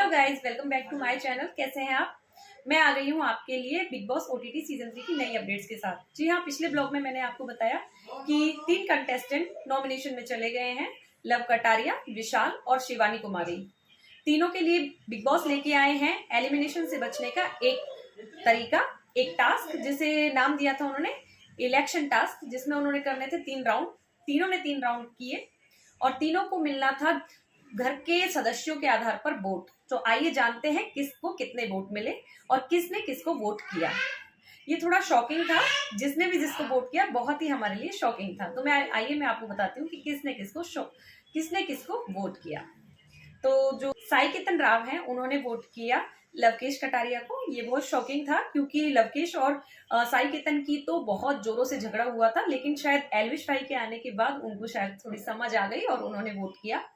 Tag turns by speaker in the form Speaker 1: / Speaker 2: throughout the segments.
Speaker 1: Guys, welcome back to my channel. कैसे हैं आप? मैं आ गई हूँ आपके लिए बिग बॉस ओटीटी सीजन 3 की नई अपडेट्स के साथ। जी हाँ, पिछले ब्लॉग में मैंने आपको बताया कि 3 कंटेस्टेंट नॉमिनेशन में चले गए हैं। लव कटारिया, विशाल और शिवानी कुमारी। तीनों के लिए बिग बॉस लेके आए हैं एलिमिनेशन से बचने का एक तरीका, एक टास्क, जिसे नाम दिया था उन्होंने इलेक्शन टास्क, जिसमें उन्होंने करने थे 3 राउंड। तीनों ने 3 राउंड किए और तीनों को मिलना था घर के सदस्यों के आधार पर वोट। तो आइए जानते हैं किसको कितने वोट मिले और किसने किसको वोट किया। ये थोड़ा शॉकिंग था, जिसने भी जिसको वोट किया बहुत ही हमारे लिए शॉकिंग था। तो मैं आपको बताती हूँ कि किसने किसको वोट किया। तो जो साई कितन राव हैं, उन्होंने वोट किया लवकेश कटारिया को। ये बहुत शॉकिंग था क्योंकि लवकेश और साई कितन की तो बहुत जोरों से झगड़ा हुआ था, लेकिन शायद एल्विश भाई के आने के बाद उनको शायद थोड़ी समझ आ गई और उन्होंने वोट किया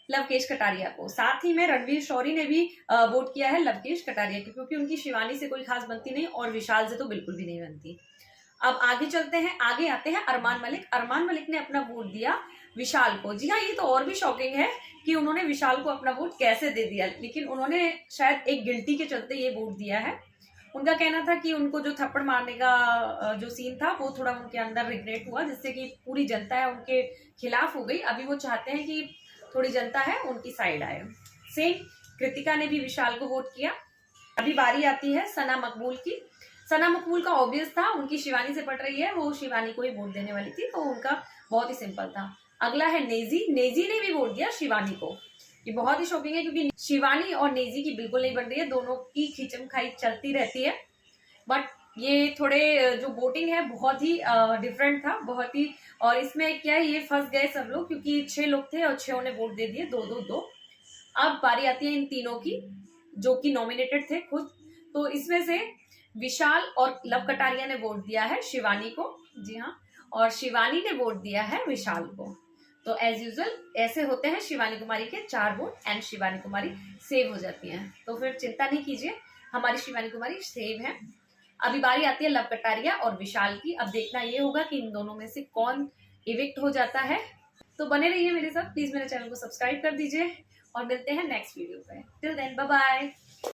Speaker 1: लवकेश कटारिया को। साथ ही में रणवीर शौरी ने भी वोट किया है लवकेश कटारिया को, क्योंकि उनकी शिवानी से कोई खास बनती नहीं और विशाल से तो बिल्कुल भी नहीं बनती। अब आगे चलते हैं, आगे आते हैं अरमान मलिक। अरमान मलिक ने अपना वोट दिया विशाल को। जी हाँ, ये तो और भी शॉकिंग है कि उन्होंने विशाल को अपना वोट कैसे दे दिया, लेकिन उन्होंने शायद एक गिल्टी के चलते ये वोट दिया है। उनका कहना था कि उनको जो थप्पड़ मारने का जो सीन था वो थोड़ा उनके अंदर रिग्रेट हुआ, जिससे कि पूरी जनता है उनके खिलाफ हो गई। अभी वो चाहते हैं कि थोड़ी जनता है उनकी साइड आए। सेम कृतिका ने भी विशाल को वोट किया। अभी बारी आती है सना मकबूल की। सना मकबूल का ऑब्वियस था, उनकी शिवानी से पट रही है, वो शिवानी को ही वोट देने वाली थी, तो उनका बहुत ही सिंपल था। अगला है नेजी। नेजी ने भी वोट दिया शिवानी को। ये बहुत ही शॉकिंग है क्योंकि शिवानी और नेजी की बिल्कुल नहीं बन रही है, दोनों की खींचम खाई चलती रहती है। बट ये थोड़े जो वोटिंग है बहुत ही डिफरेंट था, बहुत ही। और इसमें क्या है, ये फंस गए सब लोग क्योंकि 6 लोग थे और 6 ने वोट दे दिए, 2-2-2। अब बारी आती है इन तीनों की जो कि नॉमिनेटेड थे खुद। तो इसमें से विशाल और लव कटारिया ने वोट दिया है शिवानी को। जी हाँ, और शिवानी ने वोट दिया है विशाल को। तो एज यूजुअल ऐसे होते हैं, शिवानी कुमारी के 4 vote and Shivani Kumari save हो जाती हैं। तो फिर चिंता नहीं कीजिए, हमारी शिवानी कुमारी सेव है। अभी बारी आती है लव कटारिया और विशाल की। अब देखना ये होगा कि इन दोनों में से कौन इविक्ट हो जाता है। तो बने रहिए मेरे साथ, प्लीज मेरे चैनल को सब्सक्राइब कर दीजिए और मिलते हैं नेक्स्ट वीडियो पे। Till then, bye bye.